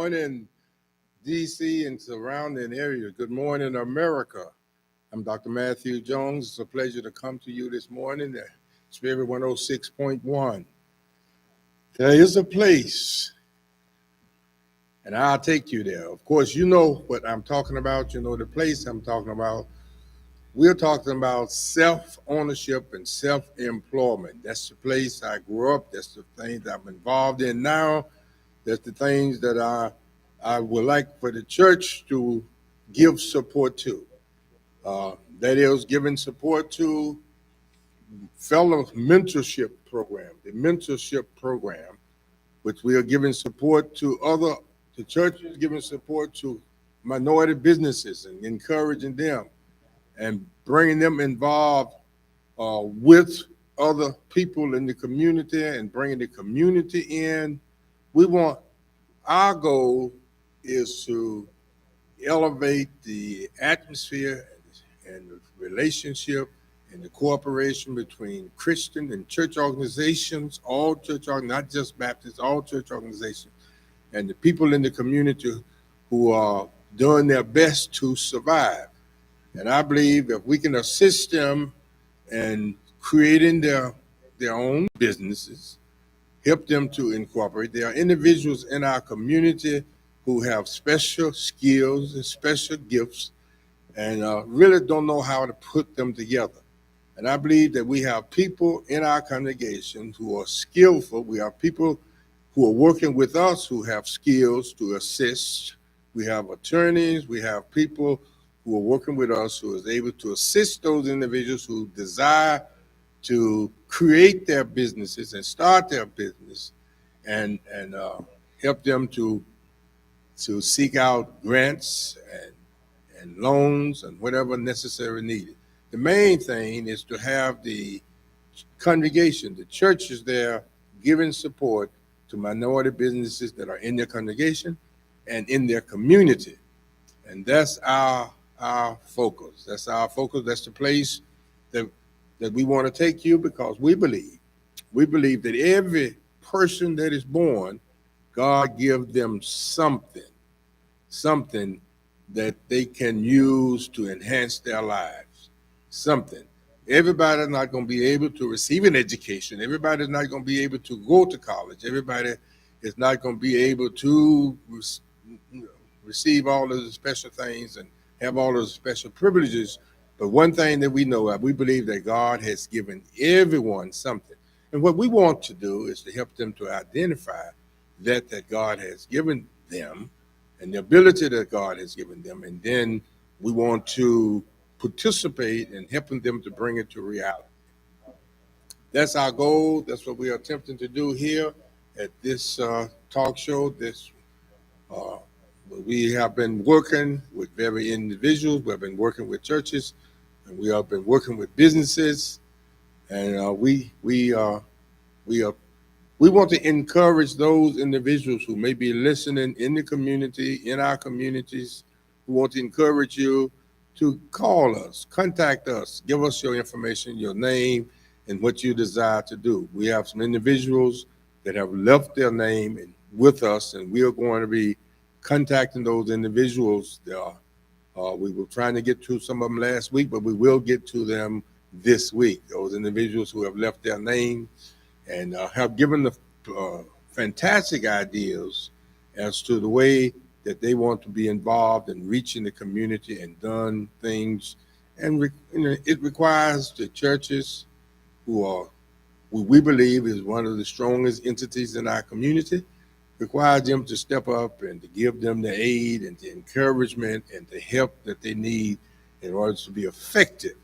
morning, D.C. and surrounding area. Good morning, America. I'm Dr. Matthew Jones. It's a pleasure to come to you this morning at Spirit 106.1. There is a place, and I'll take you there. Of course, you know what I'm talking about. You know the place I'm talking about. We're talking about self-ownership and self-employment. That's the place I grew up. That's the things I'm involved in now. That's the things that I would like for the church to give support to. That is giving support to fellow mentorship program, the mentorship program, which we are giving support to the church is giving support to minority businesses and encouraging them and bringing them involved with other people in the community and bringing the community in. Our goal is to elevate the atmosphere and the relationship and the cooperation between Christian and church organizations, not just Baptists, all church organizations, and the people in the community who are doing their best to survive. And I believe if we can assist them in creating their own businesses, help them to incorporate. There are individuals in our community who have special skills and special gifts and really don't know how to put them together. And I believe that we have people in our congregation who are skillful. We have people who are working with us who have skills to assist. We have attorneys. We have people who are working with us who is able to assist those individuals who desire to create their businesses and start their business and help them to seek out grants and loans and whatever necessary needed. The main thing is to have the congregation, the churches there, giving support to minority businesses that are in their congregation and in their community. And that's our focus. That's our focus. That's the place that we want to take you, because we believe that every person that is born, God gives them something that they can use to enhance their lives. Something. Everybody's not going to be able to receive an education. Everybody's not going to be able to go to college. Everybody is not going to be able to receive all of the special things and have all of the special privileges. But one thing that we know, we believe that God has given everyone something. And what we want to do is to help them to identify that God has given them and the ability that God has given them. And then we want to participate in helping them to bring it to reality. That's our goal. That's what we are attempting to do here at this talk show. We have been working with very individuals. We have been working with churches, and we have been working with businesses. And we want to encourage those individuals who may be listening in the community, in our communities, who want to encourage you to call us, contact us, give us your information, your name, and what you desire to do. We have some individuals that have left their name with us, and we are going to be contacting those individuals. We were trying to get to some of them last week, but we will get to them this week. Those individuals who have left their name and have given the fantastic ideas as to the way that they want to be involved in reaching the community and done things. And it requires the churches who we believe is one of the strongest entities in our community, requires them to step up and to give them the aid and the encouragement and the help that they need in order to be effective.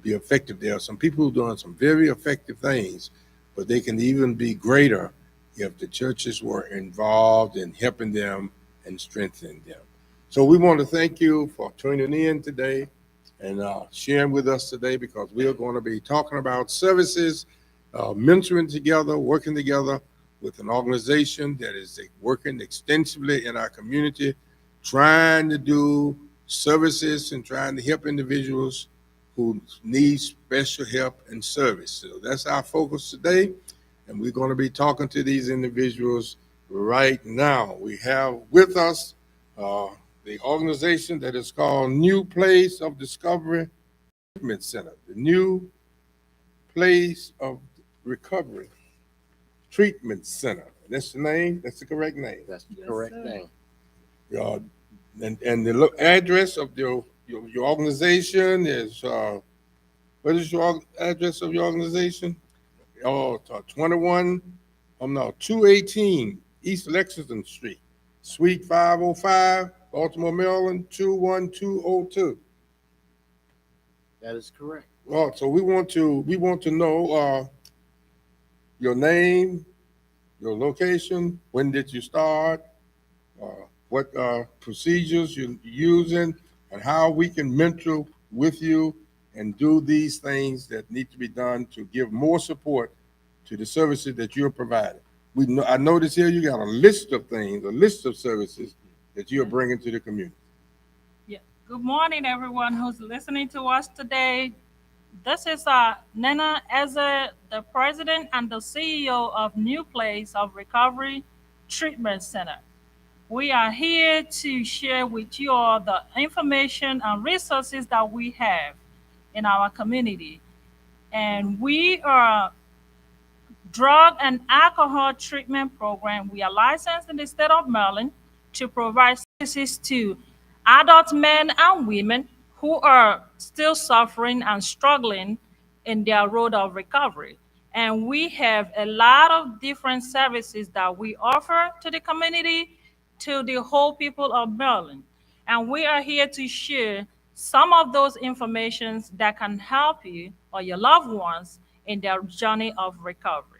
There are some people who are doing some very effective things, but they can even be greater if the churches were involved in helping them and strengthening them. So we want to thank you for tuning in today and sharing with us today, because we are going to be talking about services, mentoring together, working together with an organization that is working extensively in our community, trying to do services and trying to help individuals who need special help and service. So that's our focus today. And we're going to be talking to these individuals right now. We have with us uh, the organization that is called New Place of Discovery Treatment Center, the New Place of Recovery Treatment Center. That's the name. That's the correct name. That's the correct name. Uh, and the address of your organization is what is your address of your organization? Oh, 21. No, 218 East Lexington Street, Suite 505, Baltimore, Maryland 21202. That is correct. Well, so we want to know your name, your location, when did you start, what procedures you're using, and how we can mentor with you and do these things that need to be done to give more support to the services that you're providing. I notice here you got a list of things, a list of services that you're bringing to the community. Yeah. Good morning, everyone who's listening to us today. This is Nana Eze, the president and the CEO of New Place of Recovery Treatment Center. We are here to share with you all the information and resources that we have in our community. And we are drug and alcohol treatment program. We are licensed in the state of Maryland to provide services to adult men and women who are still suffering and struggling in their road of recovery. And we have a lot of different services that we offer to the community, to the whole people of Maryland. And we are here to share some of those informations that can help you or your loved ones in their journey of recovery.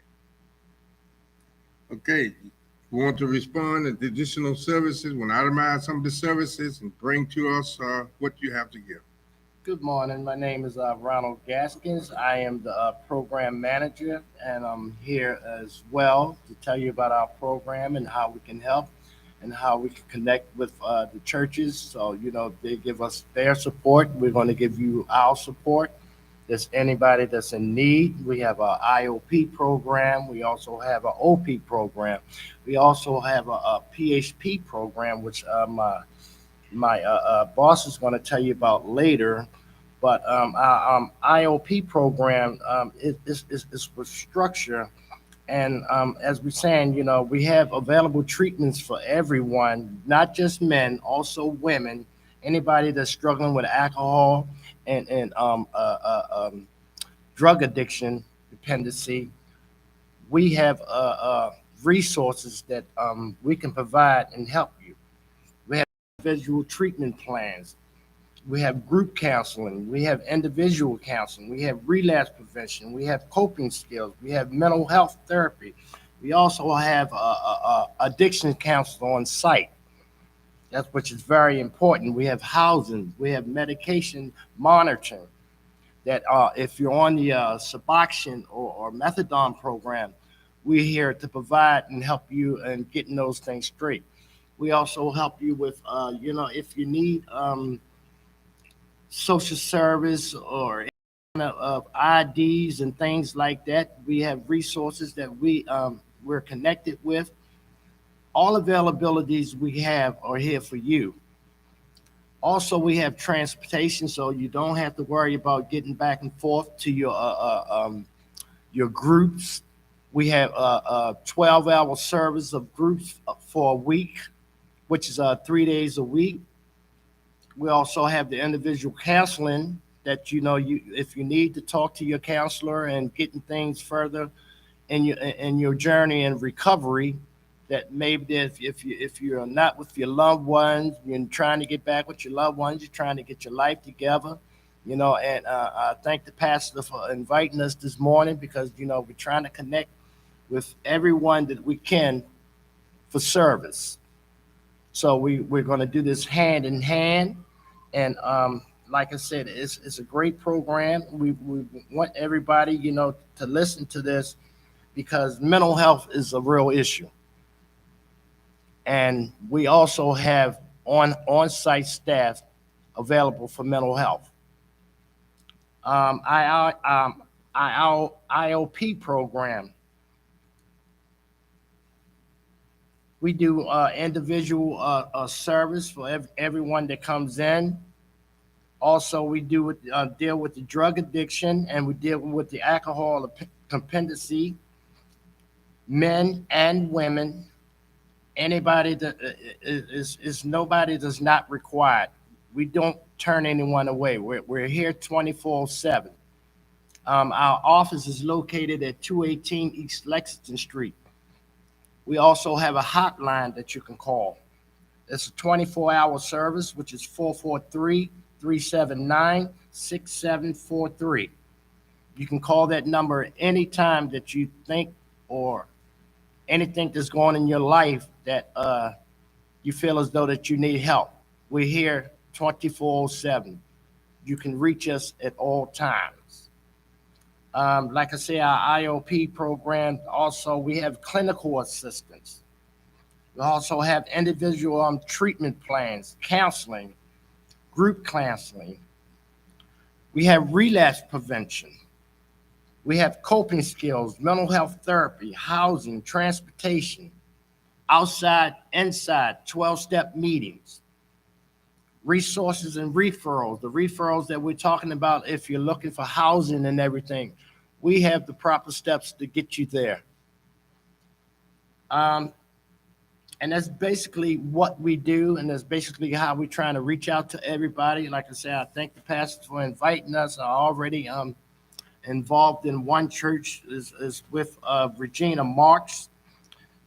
Okay, we want to respond to additional services, want to itemize some of the services and bring to us what you have to give. Good morning. My name is Ronald Gaskins. I am the program manager, and I'm here as well to tell you about our program and how we can help and how we can connect with the churches. So, they give us their support. We're going to give you our support. There's anybody that's in need. We have a IOP program. We also have an OP program. We also have a PHP program, which my boss is going to tell you about later. But our IOP program is with structure. And as we're saying, we have available treatments for everyone, not just men, also women, anybody that's struggling with alcohol and drug addiction, dependency. We have resources that we can provide and help you. We have individual treatment plans. We have group counseling. We have individual counseling. We have relapse prevention. We have coping skills. We have mental health therapy. We also have addiction counselor on site. That's which is very important. We have housing. We have medication monitoring. That if you're on the Suboxone or methadone program, we're here to provide and help you in getting those things straight. We also help you with, if you need social service or any kind of IDs and things like that. We have resources that we're connected with. All availabilities we have are here for you. Also, we have transportation, so you don't have to worry about getting back and forth to your groups. We have a 12-hour service of groups for a week, which is 3 days a week. We also have the individual counseling that you if you need to talk to your counselor and getting things further in your journey and recovery. That maybe if you're not with your loved ones, you're trying to get back with your loved ones, you're trying to get your life together. And I thank the pastor for inviting us this morning because we're trying to connect with everyone that we can for service. So we're going to do this hand in hand. And like I said, it's a great program. We want everybody, to listen to this because mental health is a real issue. And we also have on-site staff available for mental health. IOP program. We do individual service for everyone that comes in. Also, we deal with the drug addiction, and we deal with the alcohol dependency, men and women. Anybody that is nobody that's not required. We don't turn anyone away. We're here 24/7. Our office is located at 218 East Lexington Street. We also have a hotline that you can call. It's a 24-hour service, which is 443-379-6743. You can call that number anytime that you think or anything that's going on in your life that you feel as though that you need help. We're here 24/7. You can reach us at all times. Like I say, our IOP program, also we have clinical assistance. We also have individual treatment plans, counseling, group counseling. We have relapse prevention. We have coping skills, mental health therapy, housing, transportation, outside, inside, 12-step meetings, resources and referrals. The referrals that we're talking about, if you're looking for housing and everything, we have the proper steps to get you there. And that's basically what we do, and that's basically how we're trying to reach out to everybody. Like I said, I thank the pastors for inviting us. I already involved in one church is with Regina Marks,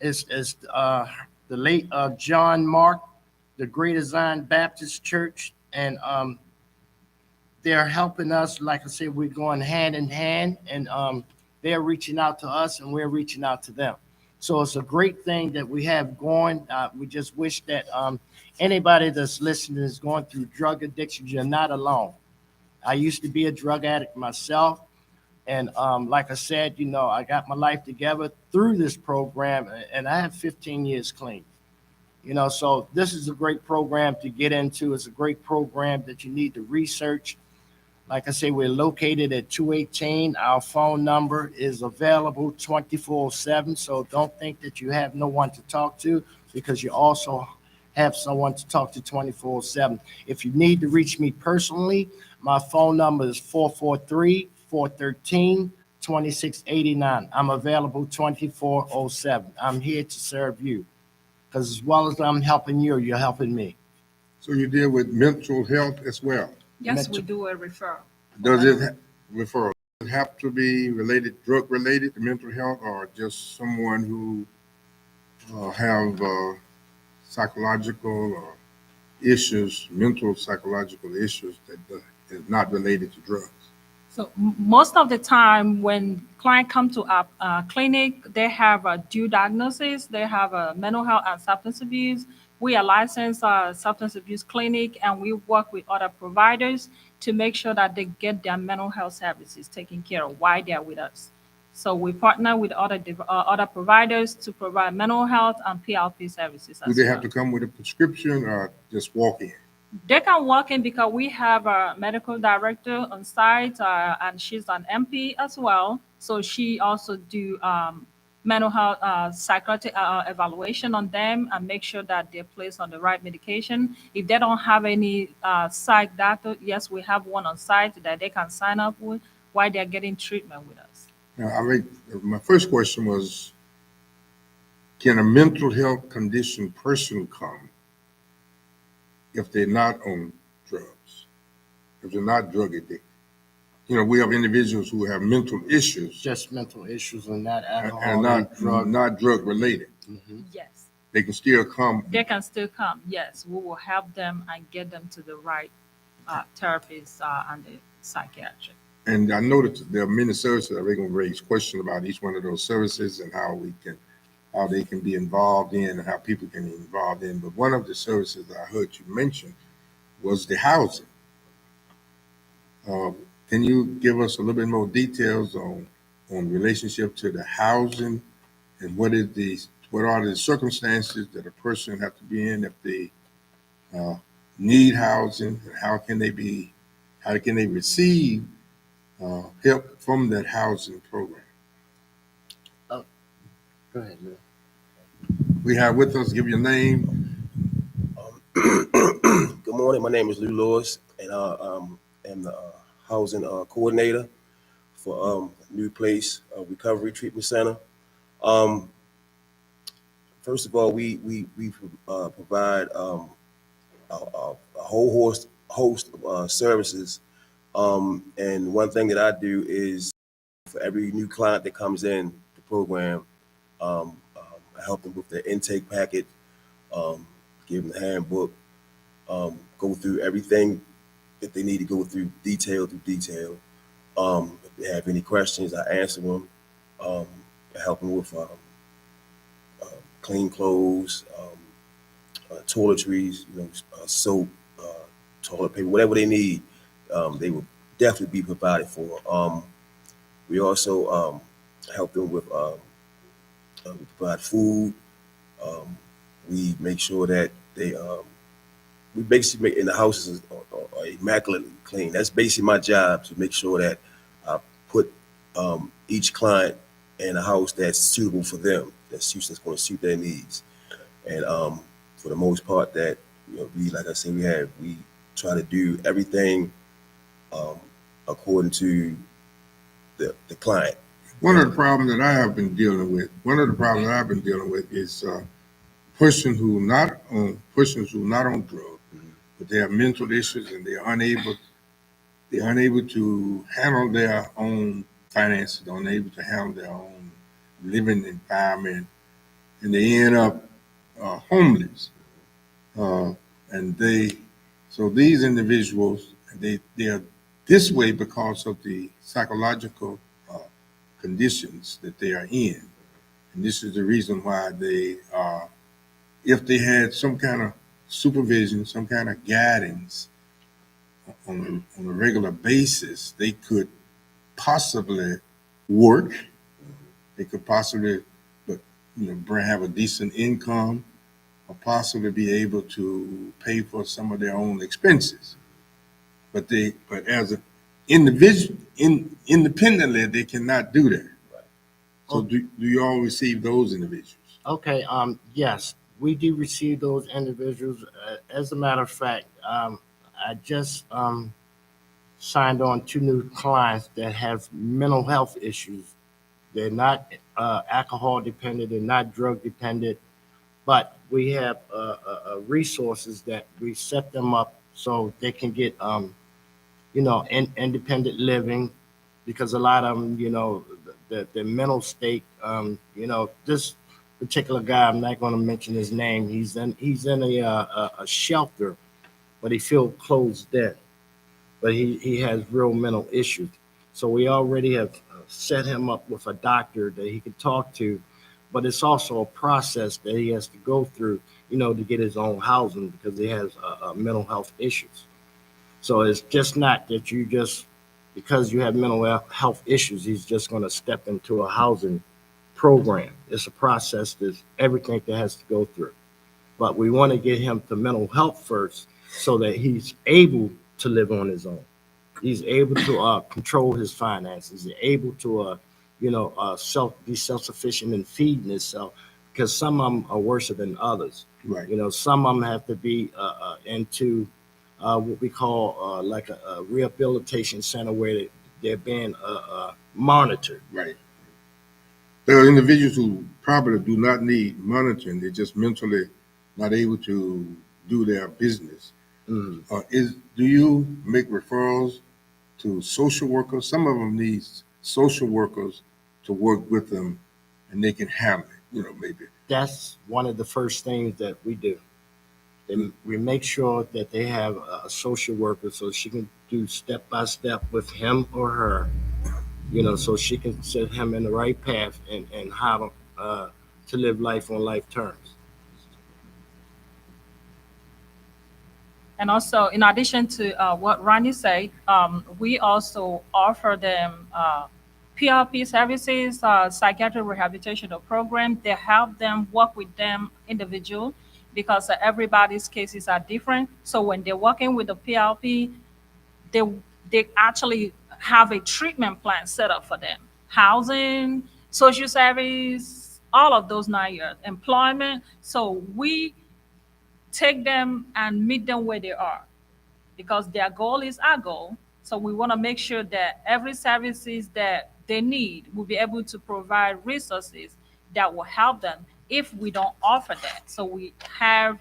is the late John Mark, the Greater Zion Baptist Church, and they're helping us. Like I said, we're going hand in hand, and they're reaching out to us, and we're reaching out to them. So it's a great thing that we have going. We just wish that anybody that's listening is going through drug addiction, you're not alone. I used to be a drug addict myself. And like I said, I got my life together through this program, and I have 15 years clean. So this is a great program to get into. It's a great program that you need to research. Like I say, we're located at 218. Our phone number is available 24/7. So don't think that you have no one to talk to, because you also have someone to talk to 24/7. If you need to reach me personally, my phone number is 443-413-2689. I'm available 24/7. I'm here to serve you, because as well as I'm helping you, you're helping me. So you deal with mental health as well? Yes, we do a referral. Does it referral? Does it have to be related, drug related to mental health, or just someone who have psychological issues, mental psychological issues that is not related to drugs? So most of the time when clients come to our clinic, they have a due diagnosis. They have a mental health and substance abuse. We are licensed substance abuse clinic, and we work with other providers to make sure that they get their mental health services taken care of while they're with us. So we partner with other providers to provide mental health and PLP services. Do they have to come with a prescription or just walk in? They can walk in because we have a medical director on site, and she's an MP as well. So she also do mental health psychiatric evaluation on them and make sure that they're placed on the right medication. If they don't have any psych doctor, yes, we have one on site that they can sign up with while they're getting treatment with us. Now, my first question was, can a mental health condition person come if they're not on drugs, if they're not drug addicted? We have individuals who have mental issues, Just mental issues and not alcohol and not drug related. Mhm. Yes, They can still come. they can still come. Yes, we will help them and get them to the right therapist and the psychiatrist. And I know that there are many services that we're going to raise questions about each one of those services and how they can be involved in and how people can be involved in. But one of the services that I heard you mention was the housing. Can you give us a little bit more details on relationship to the housing, and what are the circumstances that a person have to be in if they need housing, and how can they receive help from that housing program? Go ahead, man. we have with us, give your name. Good morning. My name is Lou Lewis, and am the housing coordinator for New Place Recovery Treatment Center. Um, First of all, we provide a whole host of services, and one thing that I do is for every new client that comes in the program, I help them with their intake packet, give them the handbook, go through everything that they need to go through detail through detail. If they have any questions, I answer them. I help them with clean clothes, toiletries, soap, toilet paper, whatever they need. They will definitely be provided for. We also help them with we provide food. Um, we make sure that we basically make and the houses are immaculately clean. That's basically my job, to make sure that I put each client in a house that's suitable for them, that's going to suit their needs. And for the most part, that we, like I said, we try to do everything um, according to the client. One of the problems that I have been dealing with, is persons who not on drugs, Mhm. but they have mental issues and they're unable to handle their own finances, unable to handle their own living environment, and they end up homeless. Uh, and so these individuals, they are this way because of the psychological uh, conditions that they are in. And this is the reason why they are, if they had some kind of supervision, some kind of guidance on a regular basis, they could possibly work. They could possibly, but have a decent income, or possibly be able to pay for some of their own expenses. But as an individual, independently, they cannot do that. So do you all receive those individuals? Okay, yes, we do receive those individuals. As a matter of fact, I just signed on two new clients that have mental health issues. They're not alcohol dependent, they're not drug dependent, but we have resources that we set them up so they can get, independent living, because a lot of them, the mental state, this particular guy, I'm not going to mention his name. He's in a shelter, but he feels closed in. But he has real mental issues. So we already have set him up with a doctor that he can talk to, but it's also a process that he has to go through, to get his own housing because he has mental health issues. So it's just not that you just, because you have mental health issues, he's just going to step into a housing program. It's a process. There's everything that has to go through. But we want to get him to mental health first so that he's able to live on his own. He's able to control his finances. He's able to, be self-sufficient in feeding himself, because some of them are worse than others. Right. Some of them have to be into what we call like a rehabilitation center where they're being monitored. Right. There are individuals who probably do not need monitoring. They're just mentally not able to do their business. Mhm. Do you make referrals to social workers? Some of them need social workers to work with them, and they can handle it. Maybe. That's one of the first things that we do. We make sure that they have a social worker so she can do step by step with him or her, so she can set him in the right path and how to live life on life terms. And also, in addition to what Randy said, we also offer them PRP services, psychiatric rehabilitation program. They help them work with them individual, because everybody's cases are different. So when they're working with the PRP, they they actually have a treatment plan set up for them: housing, social service, all of those 9 years, employment. So we take them and meet them where they are because their goal is our goal. So we want to make sure that every services that they need, will be able to provide resources that will help them if we don't offer that. So we have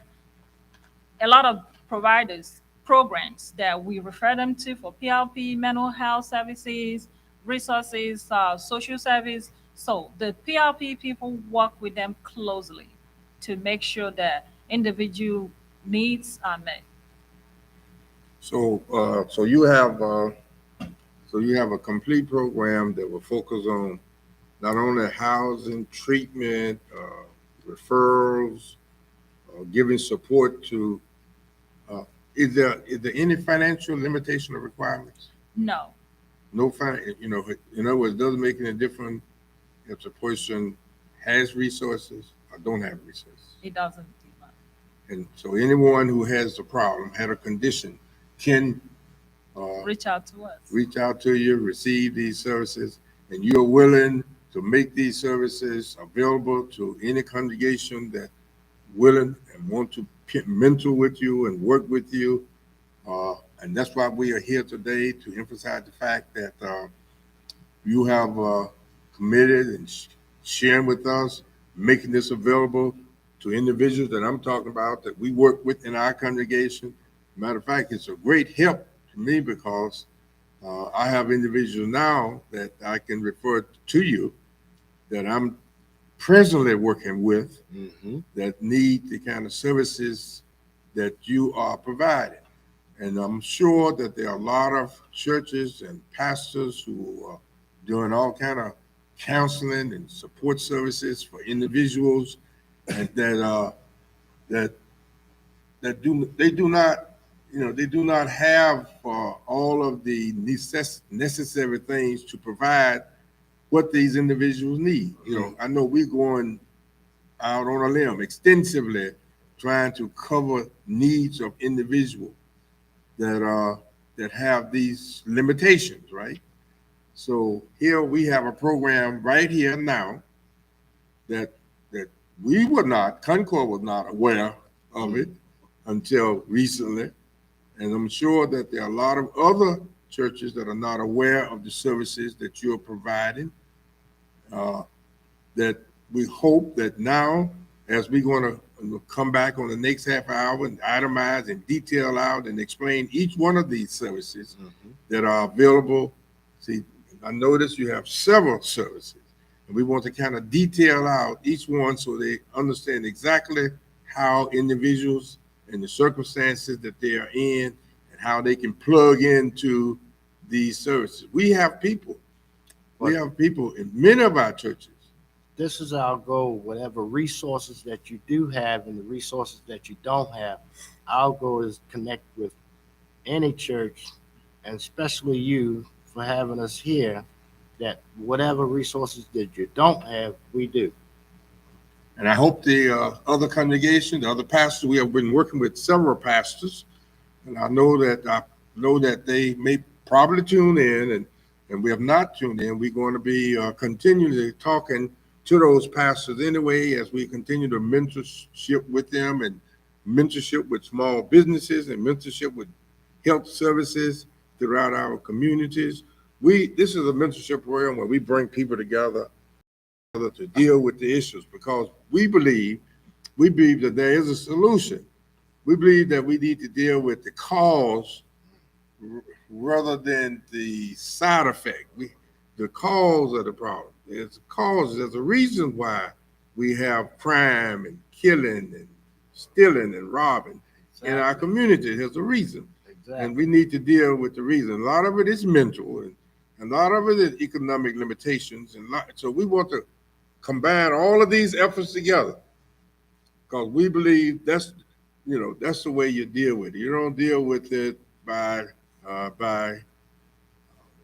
a lot of providers programs that we refer them to for PLP, mental health services, resources, social service. So the PLP people work with them closely to make sure that individual needs are met. So you have a complete program that will focus on not only housing, treatment, referrals, giving support to. Uh, is there any financial limitation or requirements? No, No in other words, it doesn't make any difference if the person has resources or don't have resources. it doesn't. And so anyone who has a problem, had a condition, can Reach out to us. reach out to you, receive these services, and you're willing to make these services available to any congregation that willing and want to mentor with you and work with you. And that's why we are here today, to emphasize the fact that you have committed and sharing with us, making this available to individuals that I'm talking about that we work with in our congregation. Matter of fact, it's a great help to me because I have individuals now that I can refer to you that I'm presently working with that need the kind of services that you are providing. And I'm sure that there are a lot of churches and pastors who are doing all kind of counseling and support services for individuals, and that they do not have all of the necessary things to provide what these individuals need. I know we're going out on a limb extensively trying to cover needs of individuals that have these limitations, right? So here we have a program right here now that Concord was not aware of it until recently. And I'm sure that there are a lot of other churches that are not aware of the services that you're providing, that we hope that now, as we're going to come back on the next half hour and itemize and detail out and explain each one of these services that are available. See, I notice you have several services, and we want to kind of detail out each one so they understand exactly how individuals and the circumstances that they are in and how they can plug into these services. We have people in many of our churches. This is our goal. Whatever resources that you do have and the resources that you don't have, our goal is to connect with any church, and especially you for having us here, that whatever resources that you don't have, we do. And I hope the other congregations, the other pastors, we have been working with several pastors, and I know that they may probably tune in, and we have not tuned in. We're going to be continually talking to those pastors anyway, as we continue to mentorship with them and mentorship with small businesses and mentorship with health services throughout our communities. This is a mentorship program where we bring people together to deal with the issues, because we believe that there is a solution. We believe that we need to deal with the cause rather than the side effect. The cause of the problem. There's a reason why we have crime and killing and stealing and robbing in our community. There's a reason. Exactly. And we need to deal with the reason. A lot of it is mental, and a lot of it is economic limitations. So we want to combine all of these efforts together, because we believe that's the way you deal with it. You don't deal with it by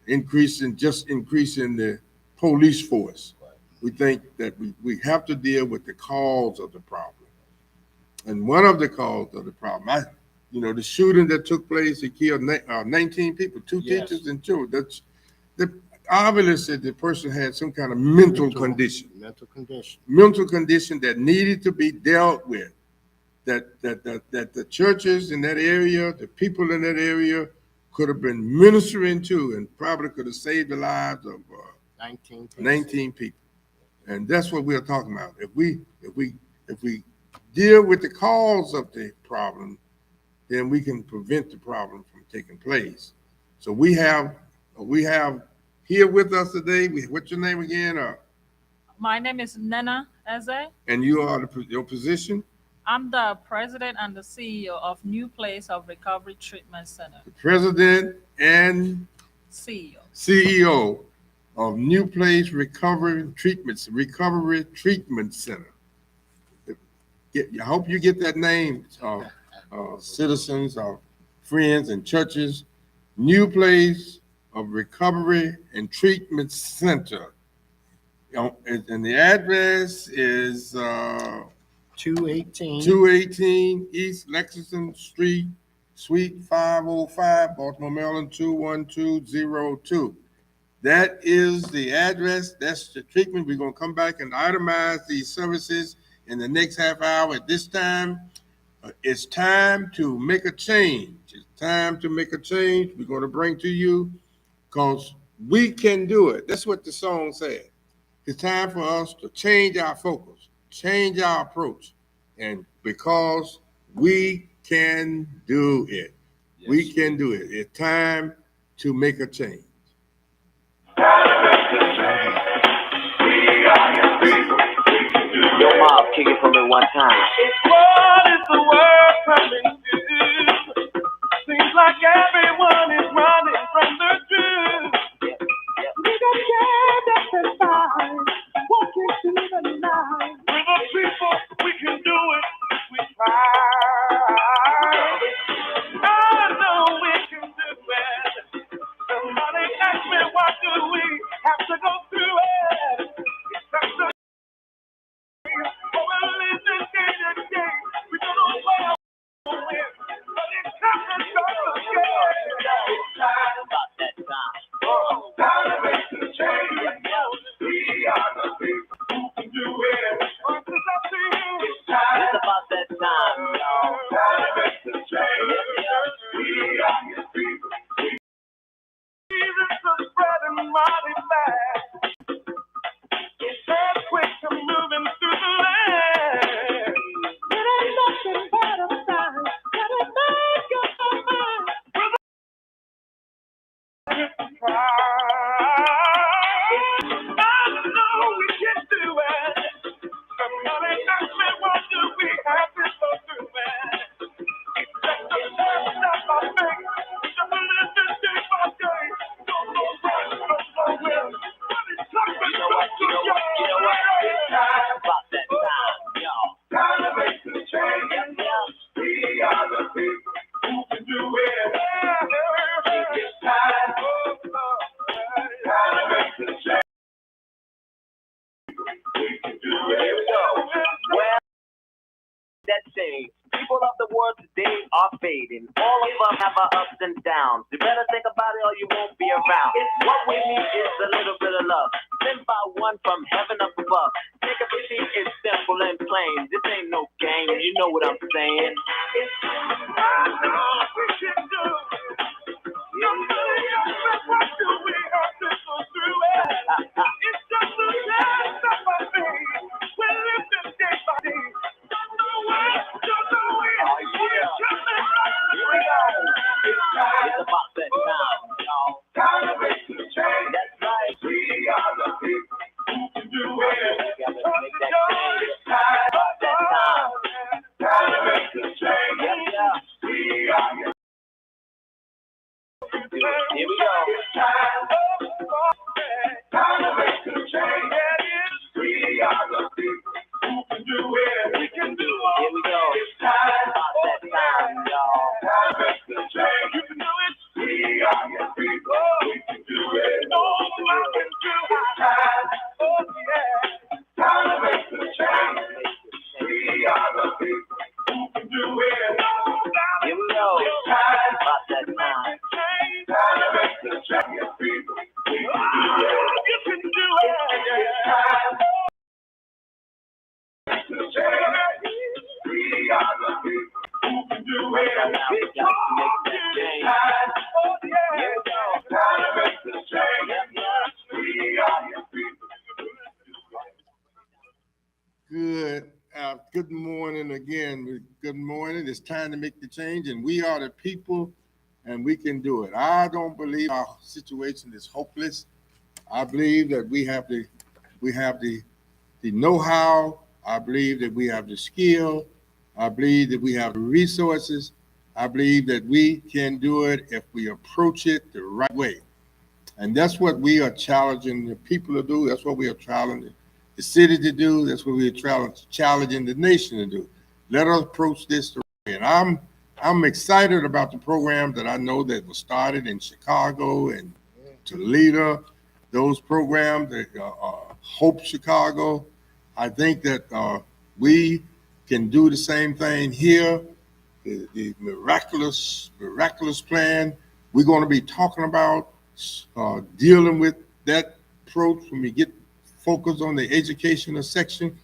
increasing the police force. We think that we have to deal with the cause of the problem. And one of the causes of the problem, the shooting that took place, it killed 19 people, two Yes. teachers and children. obviously the person had some kind of mental condition that needed to be dealt with. That the churches in that area, the people in that area, could have been ministering to, and probably could have saved the lives of 19 people. And that's what we're talking about. If we deal with the cause of the problem, then we can prevent the problem from taking place. So we have here with us today. What's your name again? My name is Nena Eze. And you are your position? I'm the president and the CEO of New Place of Recovery Treatment Center. The president and CEO of New Place Recovery Treatment Center. I hope you get that name, citizens, friends, and churches. New Place of Recovery and Treatment Center. And the address is 218 East Lexington Street, Suite 505, Baltimore, Maryland 21202. That is the address. That's the treatment. We're going to come back and itemize these services in the next half hour. At this time, it's time to make a change. It's time to make a change. We're going to bring to you, because we can do it. That's what the song said. It's time for us to change our focus, change our approach, and because we can do it. Yes. We can do it. It's time to make a change. Yo, Mob, kick it for me one time. What is the world coming to? Seems like everyone is running from the truth. We don't care that they're fine, walking through the night. We're the people, we can do it if we try. I know we can do it. Somebody ask me, why do we have to go through it? It's such a People of the world today are fading. All of us have our ups and downs. You better think about it or you won't be around. What we need is a little bit of love, sent by one from heaven up above. Think of it, it's simple and plain. This ain't no game, you know what I'm saying. It's about that time, y'all. That's right. We are the people who can do it. Together to make that change. It's about that time. Time to make the change. Yeah. We are Good morning again. Good morning. It's time to make the change, and we are the people, and we can do it. I don't believe our situation is hopeless. I believe that we have the know-how. I believe that we have the skill. I believe that we have the resources. I believe that we can do it if we approach it the right way. And that's what we are challenging the people to do. That's what we are challenging the city to do. That's what we are challenging the nation to do. Let us approach this the right way. And I'm excited about the programs that I know that was started in Chicago and Toledo. Those programs that Hope Chicago. I think that we can do the same thing here. The miraculous plan. We're going to be talking about dealing with that approach when we get focused on the educational section,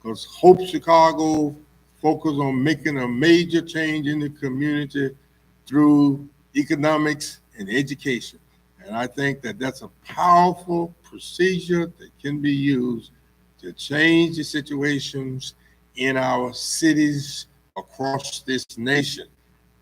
because Hope Chicago focus on making a major change in the community through economics and education. And I think that that's a powerful procedure that can be used to change the situations in our cities across this nation.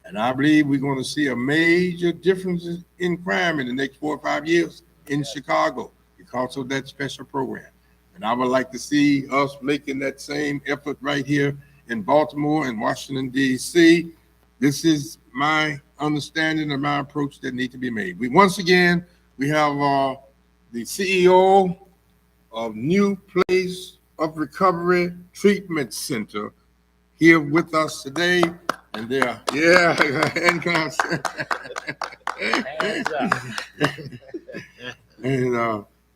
And I believe we're going to see a major difference in crime in the next 4 or 5 years in Chicago because of that special program. And I would like to see us making that same effort right here in Baltimore and Washington, D.C. This is my understanding of my approach that need to be made. Once again, we have the CEO of New Place of Recovery Treatment Center here with us today. And they're,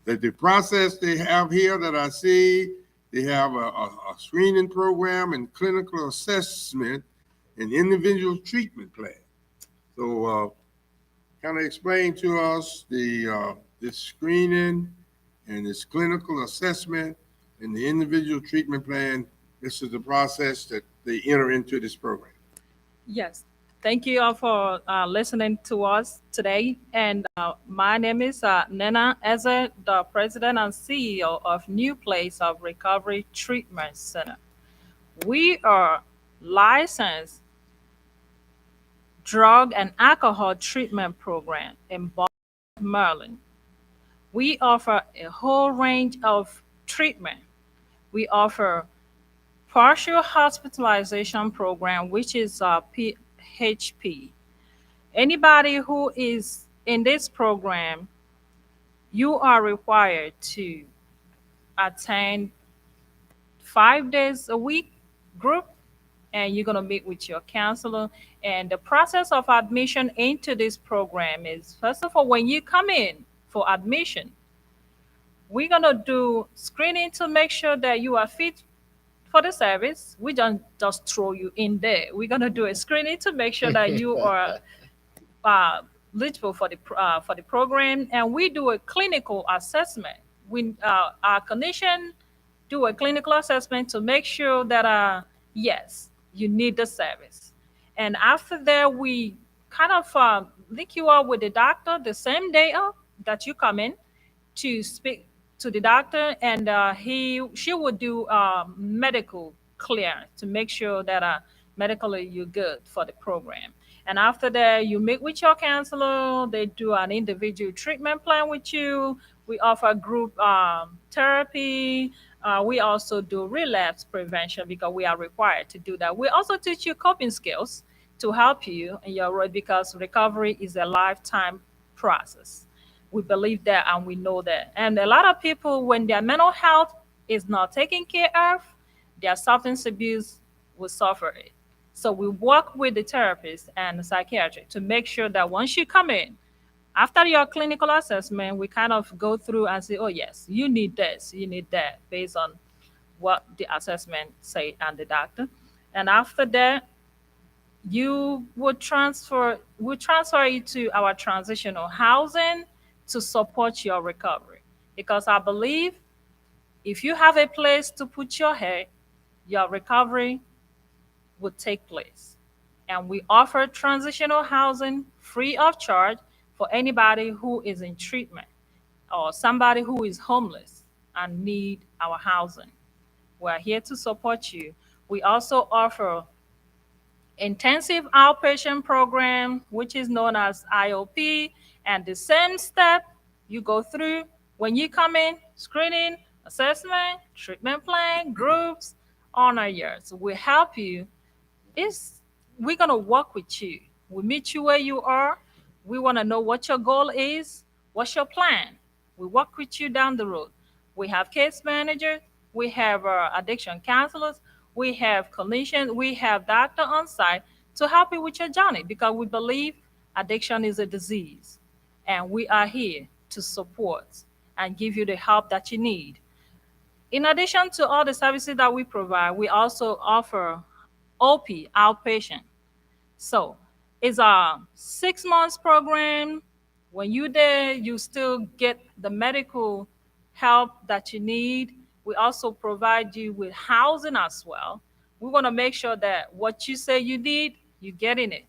and the process they have here that I see, they have a screening program and clinical assessment and individual treatment plan. So kind of explain to us the screening and this clinical assessment and the individual treatment plan. This is the process that they enter into this program. Yes. Thank you all for listening to us today. And my name is Nena Eze, the President and CEO of New Place of Recovery Treatment Center. We are licensed drug and alcohol treatment program in Baltimore, Maryland. We offer a whole range of treatment. We offer partial hospitalization program, which is PHP. Anybody who is in this program, you are required to attend 5 days a week group, and you're going to meet with your counselor. And the process of admission into this program is, first of all, when you come in for admission, we're going to do screening to make sure that you are fit for the service. We don't just throw you in there. We're going to do a screening to make sure that you are eligible for the program, and we do a clinical assessment. Our clinician do a clinical assessment to make sure that yes, you need the service. And after that, we kind of link you up with the doctor the same day that you come in to speak to the doctor, and she would do medical clearance to make sure that medically you're good for the program. And after that, you meet with your counselor. They do an individual treatment plan with you. We offer group therapy. We also do relapse prevention because we are required to do that. We also teach you coping skills to help you in your road, because recovery is a lifetime process. We believe that and we know that. And a lot of people, when their mental health is not taken care of, their substance abuse will suffer it. So we work with the therapist and the psychiatrist to make sure that once you come in, after your clinical assessment, we kind of go through and say, oh yes, you need this, you need that, based on what the assessment say and the doctor. And after that, we transfer you to our transitional housing to support your recovery. Because I believe if you have a place to put your head, your recovery would take place. And we offer transitional housing free of charge for anybody who is in treatment or somebody who is homeless and need our housing. We're here to support you. We also offer intensive outpatient program, which is known as IOP, and the same step you go through when you come in: screening, assessment, treatment plan, groups, honor years. We help you. Is We're gonna work with you. We meet you where you are. We want to know what your goal is. What's your plan? We work with you down the road. We have case managers. We have addiction counselors. We have clinicians. We have doctor on site to help you with your journey, because we believe addiction is a disease, and we are here to support and give you the help that you need. In addition to all the services that we provide, we also offer OP, outpatient. So it's a 6 months program. When you're there, you still get the medical help that you need. We also provide you with housing as well. We want to make sure that what you say you need, you get in it.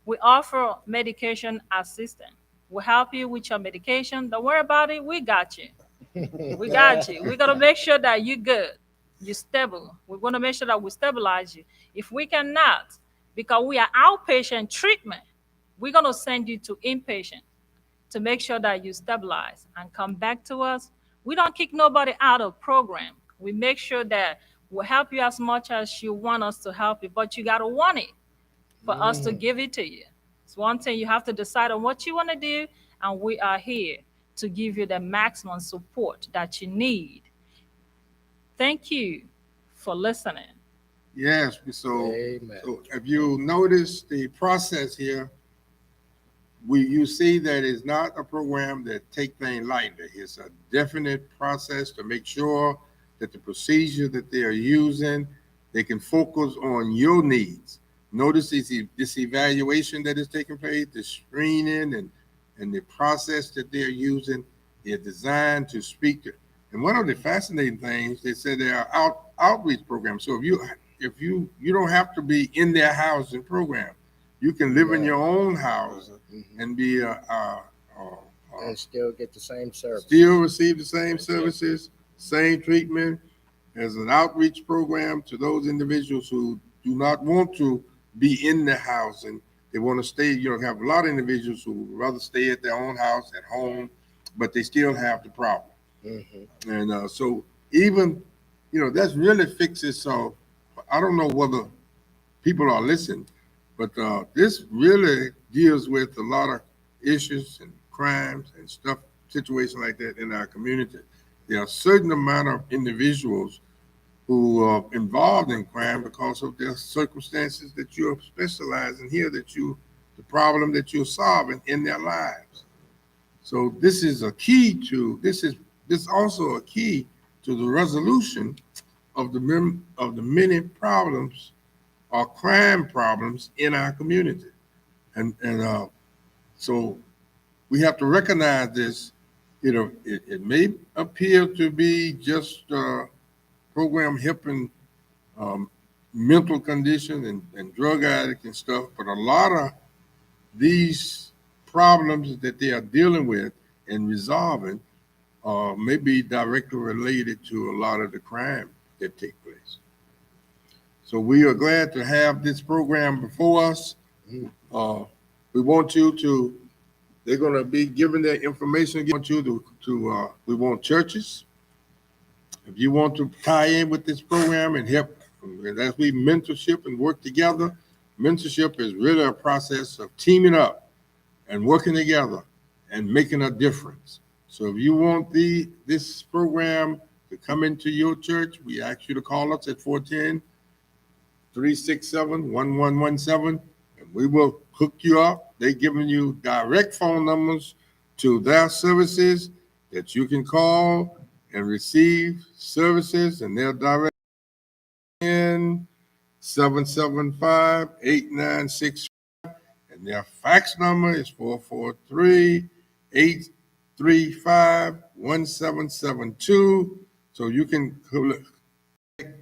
We offer medication assistance. We'll help you with your medication. Don't worry about it. We got you. We got you. We're gonna make sure that you're good, you're stable. We're gonna make sure that we stabilize you. If we cannot, because we are outpatient treatment, we're gonna send you to inpatient to make sure that you stabilize and come back to us. We don't kick nobody out of program. We make sure that we'll help you as much as you want us to help you, but you gotta want it for us to give it to you. It's one thing, you have to decide on what you want to do, and we are here to give you the maximum support that you need. Thank you for listening. Yes, so, Amen. so if you notice the process here, you see that it's not a program that take things lightly. It's a definite process to make sure that the procedure that they are using, they can focus on your needs. Notice this evaluation that is taking place, the screening and the process that they're using, they're designed to speak to. And one of the fascinating things, they said there are outreach programs. So if you don't have to be in their housing program, you can live in your own house and be And still get the same service. still receive the same services, same treatment as an outreach program to those individuals who do not want to be in the house and they want to stay. You know, have a lot of individuals who would rather stay at their own house at home, but they still have the problem. And so even, that's really fixes. So I don't know whether people are listening, but this really deals with a lot of issues and crimes and stuff, situations like that in our community. There are a certain amount of individuals who are involved in crime because of their circumstances that you're specializing here, the problem that you're solving in their lives. So this is also a key to the resolution of the many problems or crime problems in our community. And so we have to recognize this. It may appear to be just program helping mental condition and drug addict and stuff, but a lot of these problems that they are dealing with and resolving may be directly related to a lot of the crime that take place. So we are glad to have this program before us. We want you to, they're going to be giving their information. We want you we want churches. If you want to tie in with this program and help, as we mentorship and work together, mentorship is really a process of teaming up and working together and making a difference. So if you want this program to come into your church, we ask you to call us at 410-367-1117, and we will hook you up. They're giving you direct phone numbers to their services that you can call and receive services, and they'll direct in 775-8965, and their fax number is 443-835-1772. So you can connect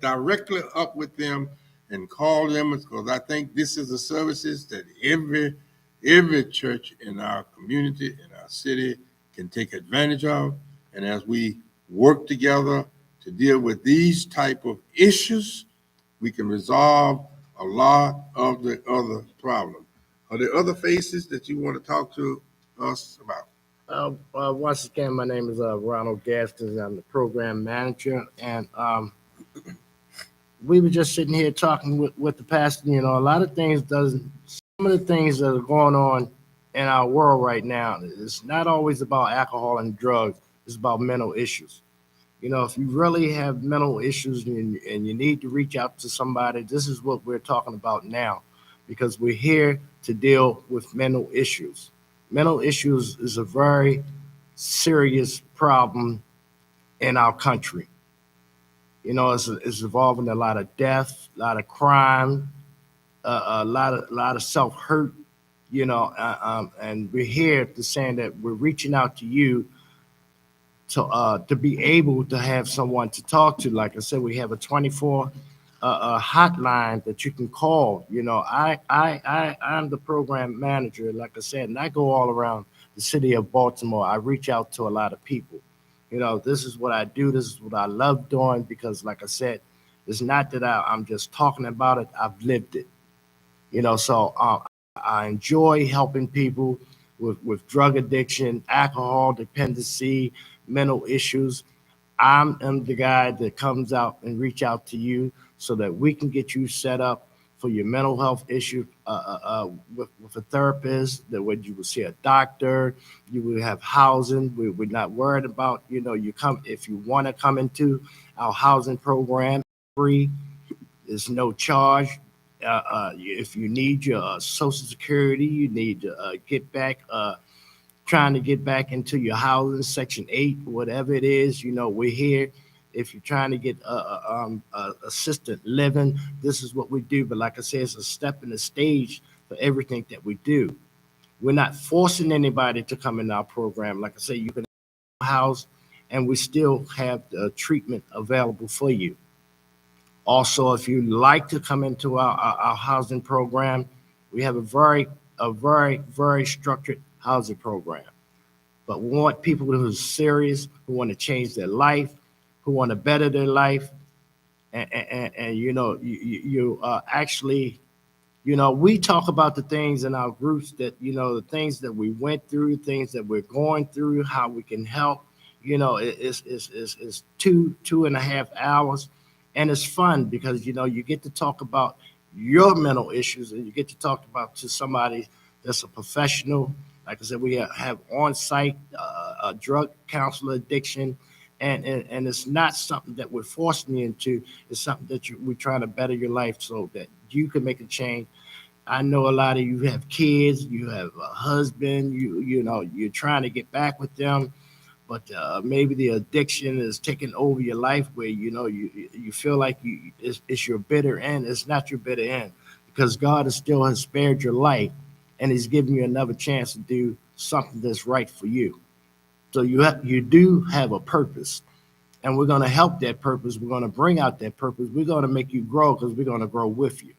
directly up with them and call them, because I think this is the services that every church in our community, in our city, can take advantage of. And as we work together to deal with these type of issues, we can resolve a lot of the other problems. Are there other faces that you want to talk to us about? Once again, my name is Ronald Gaskins. I'm the program manager, and we were just sitting here talking with the pastor. You know, a lot of things doesn't. Some of the things that are going on in our world right now, it's not always about alcohol and drugs. It's about mental issues. You know, if you really have mental issues and you need to reach out to somebody, this is what we're talking about now, because we're here to deal with mental issues. Mental issues is a very serious problem in our country. You know, it's involving a lot of death, a lot of crime, a lot of self hurt. You know, and we're here to saying that we're reaching out to you to be able to have someone to talk to. Like I said, we have a 24 hotline that you can call. You know, I'm the program manager, like I said, and I go all around the city of Baltimore. I reach out to a lot of people. You know, this is what I do. This is what I love doing because, like I said, it's not that I'm just talking about it. I've lived it. You know, so I enjoy helping people with drug addiction, alcohol dependency, mental issues. I'm the guy that comes out and reach out to you so that we can get you set up for your mental health issue with a therapist, that when you will see a doctor, you will have housing. We're not worried about, you know, you come, if you want to come into our housing program, free, there's no charge. If you need your Social Security, you need to get back, trying to get back into your housing, Section 8, whatever it is, you know, we're here. If you're trying to get assisted living, this is what we do. But like I said, it's a step in the stage for everything that we do. We're not forcing anybody to come in our program. Like I say, you can house, and we still have the treatment available for you. Also, if you like to come into our housing program, we have a very structured housing program. But we want people who are serious, who want to change their life, who want to better their life, and you know, you actually, you know, we talk about the things in our groups that, you know, the things that we went through, things that we're going through, how we can help. You know, it's 2.5 hours. And it's fun because, you know, you get to talk about your mental issues and you get to talk about to somebody that's a professional. Like I said, we have on-site drug counselor addiction, and it's not something that we're forcing you into. It's something that we're trying to better your life so that you can make a change. I know a lot of you have kids, you have a husband, you know, you're trying to get back with them, but maybe the addiction is taking over your life where, you know, you feel like it's your bitter end. It's not your bitter end because God has still has spared your life and he's giving you another chance to do something that's right for you. So you do have a purpose, and we're going to help that purpose. We're going to bring out that purpose. We're going to make you grow because we're going to grow with you.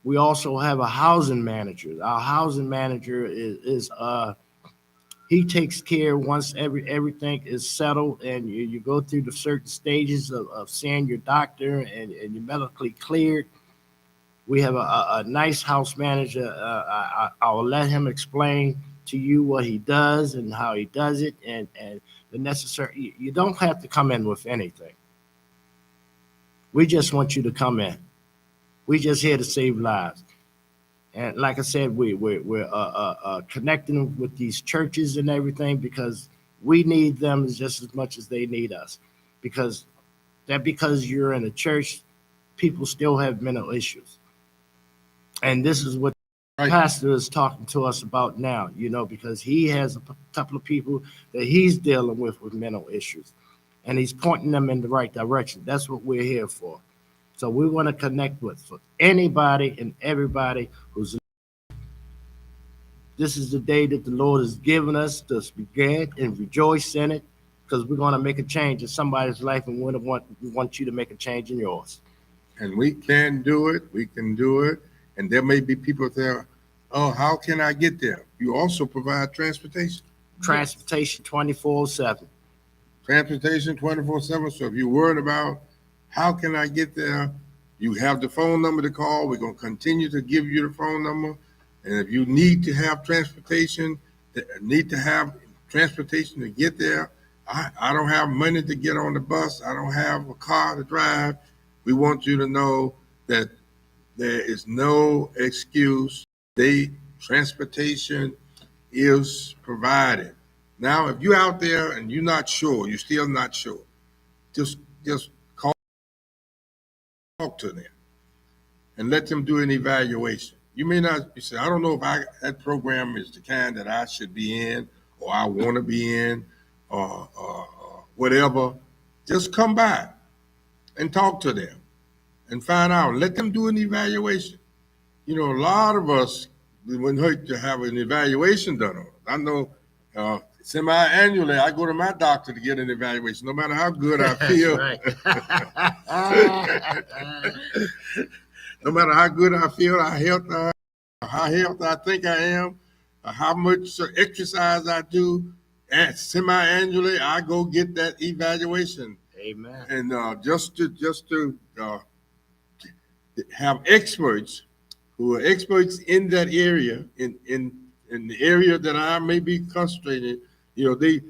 We also have a housing manager. Our housing manager is he takes care once everything is settled and you go through the certain stages of seeing your doctor and you're medically cleared. We have a nice house manager. I'll let him explain to you what he does and how he does it and the necessary. You don't have to come in with anything. We just want you to come in. We're just here to save lives. And like I said, we're connecting with these churches and everything because we need them just as much as they need us. Because you're in a church, people still have mental issues. And this is what the pastor is talking to us about now, you know, because he has a couple of people that he's dealing with mental issues. And he's pointing them in the right direction. That's what we're here for. So we want to connect with for anybody and everybody who's. This is the day that the Lord has given us to be glad and rejoice in it, because we're going to make a change in somebody's life, and we want you to make a change in yours. And we can do it. We can do it. And there may be people there. Oh, how can I get there? You also provide transportation. Transportation 24/7. Transportation 24/7. So if you're worried about How can I get there? You have the phone number to call. We're going to continue to give you the phone number. And if you need to have transportation, to get there, I don't have money to get on the bus. I don't have a car to drive. We want you to know that there is no excuse. Transportation is provided. Now, if you're out there and you're not sure, you're still not sure, just talk to them and let them do an evaluation. You may not, you say, I don't know if that program is the kind that I should be in or I want to be in or whatever. Just come by and talk to them and find out. Let them do an evaluation. A lot of us, it wouldn't hurt to have an evaluation done on us. I know semi-annually, I go to my doctor to get an evaluation, no matter how good I feel. No matter how good I feel, how healthy I think I am, how much exercise I do, and semi-annually, I go get that evaluation. Amen. And just to have experts who are experts in that area, in the area that I may be concentrating. They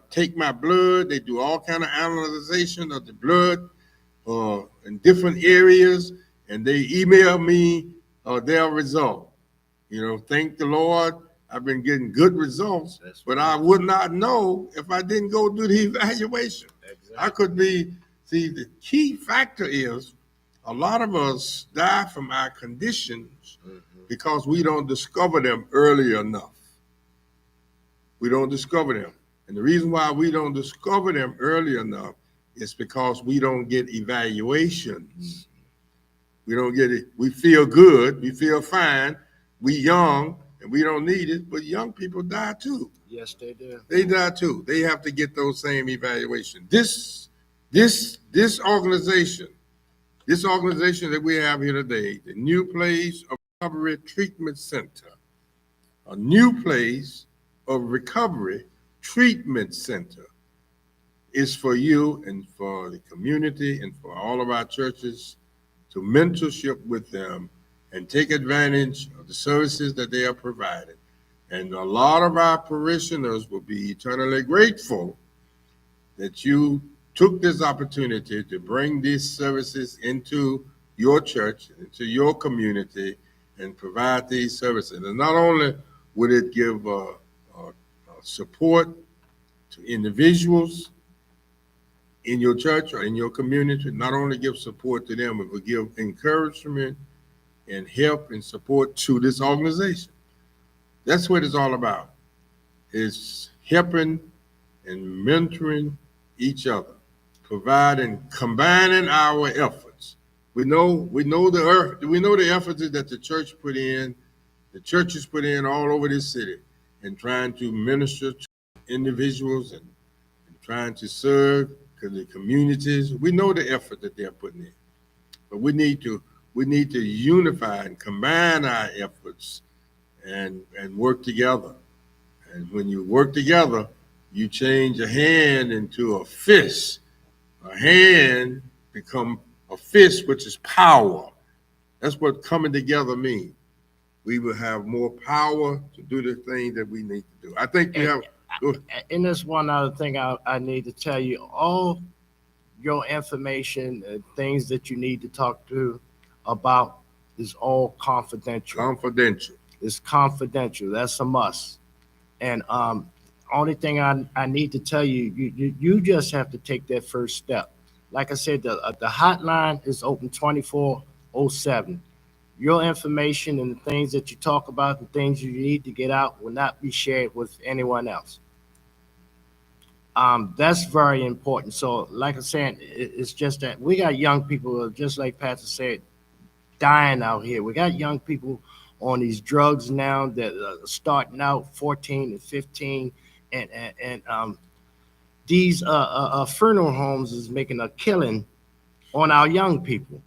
take my blood. They do all kind of analyzation of the blood in different areas, and they email me their result. Thank the Lord, I've been getting good results, but I would not know if I didn't go do the evaluation. Exactly. I could be, the key factor is a lot of us die from our conditions because we don't discover them early enough. We don't discover them. And the reason why we don't discover them early enough is because we don't get evaluations. We don't get it. We feel good. We feel fine. We young and we don't need it, but young people die too. Yes, they do. They die too. They have to get those same evaluations. This organization that we have here today, the New Place of Recovery Treatment Center, a new place of recovery treatment center, is for you and for the community and for all of our churches to mentorship with them and take advantage of the services that they are providing. And a lot of our parishioners will be eternally grateful that you took this opportunity to bring these services into your church, into your community, and provide these services. And not only would it give support to individuals in your church or in your community, not only give support to them, but will give encouragement and help and support to this organization. That's what it's all about. It's helping and mentoring each other, combining our efforts. We know the efforts that the church put in, the churches put in all over this city, and trying to minister to individuals and trying to serve the communities. We know the effort that they're putting in, but we need to unify and combine our efforts and work together. And when you work together, you change a hand into a fist. A hand become a fist, which is power. That's what coming together means. We will have more power to do the thing that we need to do. I think we have. And there's one other thing I need to tell you. All your information and things that you need to talk to about is all confidential. Confidential. It's confidential. That's a must. And only thing I need to tell you, you just have to take that first step. Like I said, the hotline is open 24/7. Your information and the things that you talk about, the things you need to get out, will not be shared with anyone else. That's very important. So, like I said, it's just that we got young people, just like Pastor said, dying out here. We got young people on these drugs now that are starting out 14 and 15, and these funeral homes is making a killing on our young people.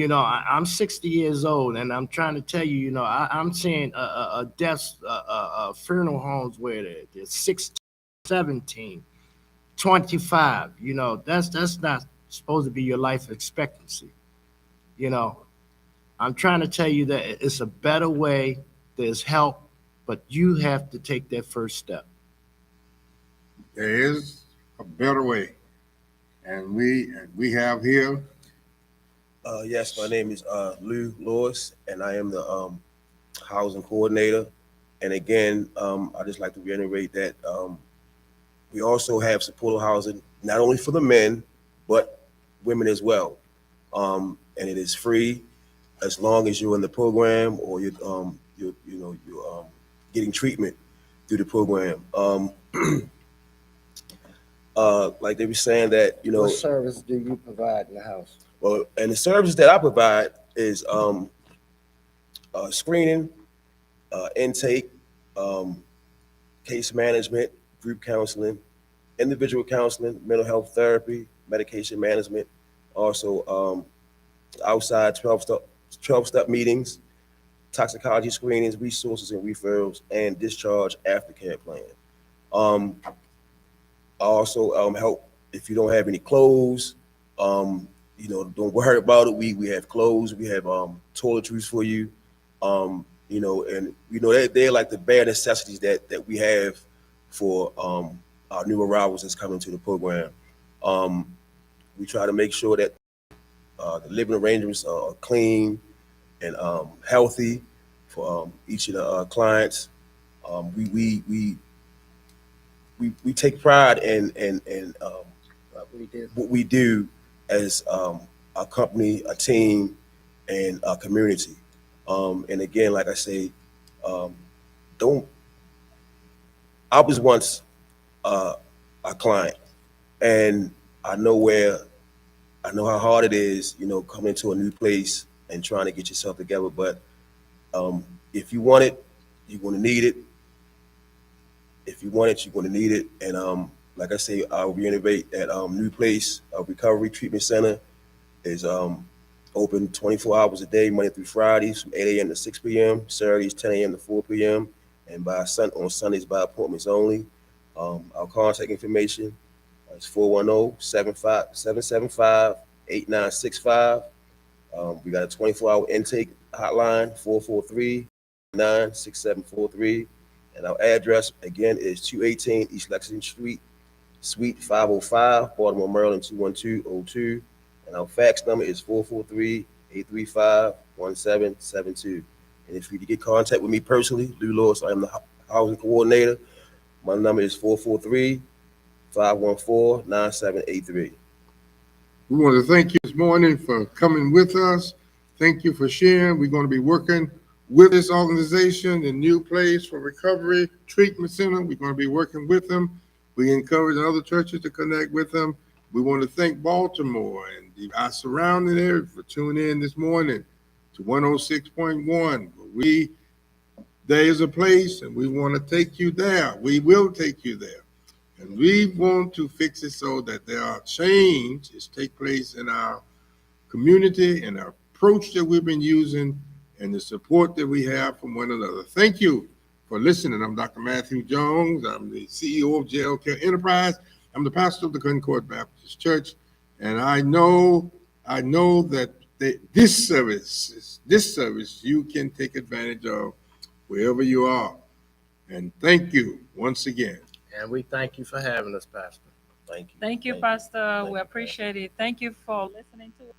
I'm 60 years old, and I'm trying to tell you, I'm seeing deaths, funeral homes where they're 16, 17, 25. That's not supposed to be your life expectancy. You know, I'm trying to tell you that it's a better way. There's help, but you have to take that first step. There is a better way. And we have here, Yes, my name is Lou Lewis, and I am the housing coordinator. And again, I just like to reiterate that we also have supportive housing, not only for the men, but women as well. And it is free as long as you're in the program or you're getting treatment through the program. Like they were saying that, What service do you provide in the house? well, and the services that I provide is screening, intake, case management, group counseling, individual counseling, mental health therapy, medication management, also outside 12-step meetings, toxicology screenings, resources and referrals, and discharge aftercare plan. I also help if you don't have any clothes. Don't worry about it. We have clothes. We have toiletries for you. And they're like the bare necessities that we have for our new arrivals that's coming to the program. We try to make sure that the living arrangements are clean and healthy for each of the clients. We take pride in what we do as a company, a team, and a community. And again, like I say, I was once a client, and I know how hard it is, coming to a new place and trying to get yourself together. But if you want it, you're going to need it. If you want it, you're going to need it. And like I say, I'll reiterate that new place, Recovery Treatment Center, is open 24 hours a day, Monday through Fridays, from 8 a.m. to 6 p.m., Saturdays 10 a.m. to 4 p.m., and on Sundays by appointments only. Our contact information is 410-775-8965. We got a 24-hour intake hotline, 443-96743. And our address, again, is 218 East Lexington Street, Suite 505, Baltimore, Maryland, 21202. And our fax number is 443-835-1772. And if you get contact with me personally, Lou Lewis, I am the housing coordinator. My number is 443-514-9783. we want to thank you this morning for coming with us. Thank you for sharing. We're going to be working with this organization, the New Place for Recovery Treatment Center. We're going to be working with them. We encourage other churches to connect with them. We want to thank Baltimore and our surrounding area for tuning in this morning to 106.1. There is a place, and we want to take you there. We will take you there. And we want to fix it so that there are changes take place in our community and our approach that we've been using and the support that we have from one another. Thank you for listening. I'm Dr. Matthew Jones. I'm the CEO of JL Care Enterprise. I'm the pastor of the Concord Baptist Church. And I know that this service you can take advantage of wherever you are. And thank you once again. And we thank you for having us, Pastor. Thank you. Thank you, Pastor. We appreciate it. Thank you for listening to us.